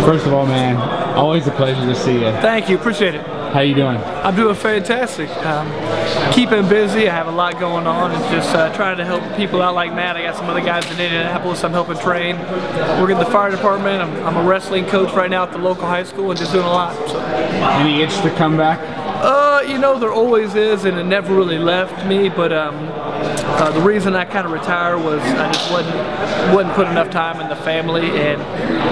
First of all, man, always a pleasure to see you. Thank you, appreciate it. How you doing? I'm doing fantastic. Keeping busy, I have a lot going on, and just trying to help people out like Matt. I got some other guys in Indianapolis I'm helping train. Working in the fire department. I'm a wrestling coach right now at the local high school and just doing a lot. So. Any itch to come back? You know, there always is, and it never really left me, but the reason I kind of retired was I just wasn't putting enough time in the family, and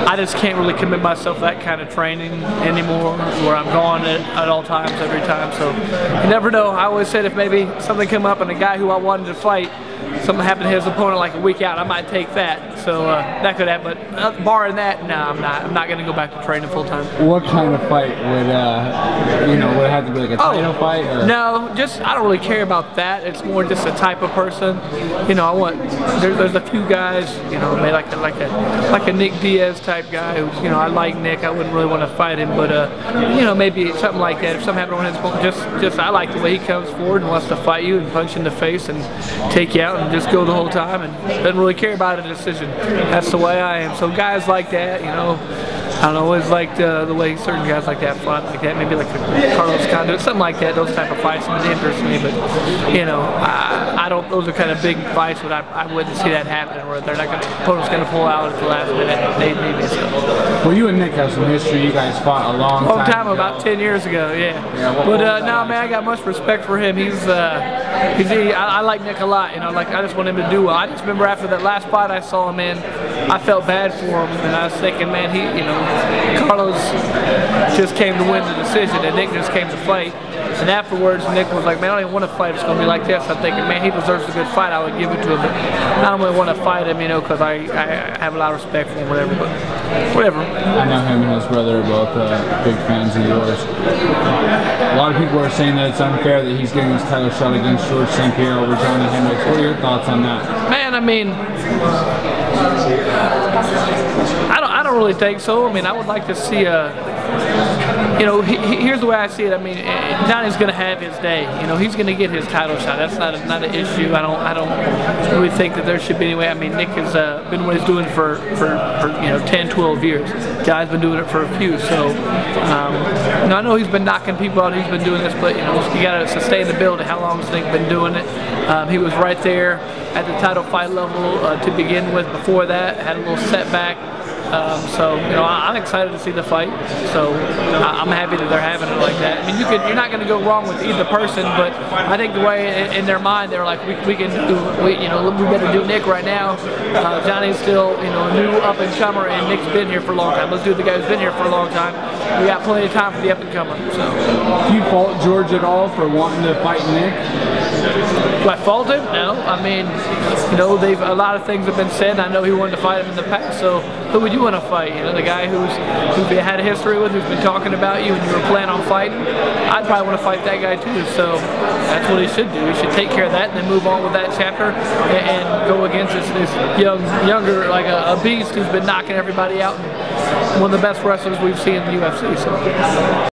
I just can't really commit myself to that kind of training anymore where I'm gone at all times, every time, so you never know. I always said if maybe something came up and a guy who I wanted to fight, something happened to his opponent like a week out, I might take that. So that could happen. But barring that, no, I'm not going to go back to training full time. What kind of fight would would it have to be like a title fight? Or? No, just I don't really care about that. It's more just a type of person. You know, I want there's a few guys. You know, maybe like a Nick Diaz type guy. Who, you know, I like Nick. I wouldn't really want to fight him, but you know, maybe something like that. If something happened on his opponent, just I like the way he comes forward and wants to fight you and punch you in the face and take you out and just go the whole time and doesn't really care about a decision. That's the way I am. So guys like that, you know, I don't know, always liked the way certain guys like that fight like that. Maybe like the Carlos Condit, something like that. Those type of fights would interest me, but you know, I don't. Those are kind of big fights, but I wouldn't see that happening where they're not going. Opponent's going to pull out at the last minute. They need me. So. Well, you and Nick have some history. You guys fought a long time ago. About 10 years ago, yeah. But no, man, I got much respect for him. I like Nick a lot. You know, like I just want him to do well. I just remember after that last fight I saw him in, I felt bad for him, and I was thinking, man, Carlos just came to win the decision, and Nick just came to fight. And afterwards, Nick was like, man, I don't even want to fight. It's going to be like this. I'm thinking, man, he deserves a good fight. I would give it to him. But I don't really want to fight him, you know, because I have a lot of respect for him, whatever. But whatever. I know him and his brother are both big fans of yours. A lot of people are saying that it's unfair that he's getting this title shot against George St. Pierre over Johnny Hendricks. What are your thoughts on that? Man, I mean, I don't really think so. I mean, I would like to see you know, here's the way I see it. I mean, Johnny's going to have his day. You know, he's going to get his title shot. That's not an issue. I don't really think that there should be any way. I mean, Nick has been what he's doing for you know 10, 12 years. Guy's been doing it for a few. So, you know, I know he's been knocking people out. He's been doing this, but you know, you got to sustain the build. How long has Nick been doing it? He was right there at the title fight level to begin with. Before that, had a little setback. So, you know, I'm excited to see the fight. So, I'm happy that they're having it like that. I mean, you're not going to go wrong with either person, but I think the way in their mind they're like, we better do Nick right now. Johnny's still, you know, a new up and comer, and Nick's been here for a long time. Let's do the guy who's been here for a long time. We got plenty of time for the up and comer. So, do you fault George at all for wanting to fight Nick? Do I fault him? No. I mean, you know, a lot of things have been said. I know he wanted to fight him in the past. So, who would you want to fight? You know, the guy who you had a history with, who's been talking about you, and you were planning on fighting. I'd probably want to fight that guy too. So that's what he should do. He should take care of that and then move on with that chapter and go against this younger, like a beast who's been knocking everybody out. And one of the best wrestlers we've seen in the UFC. So.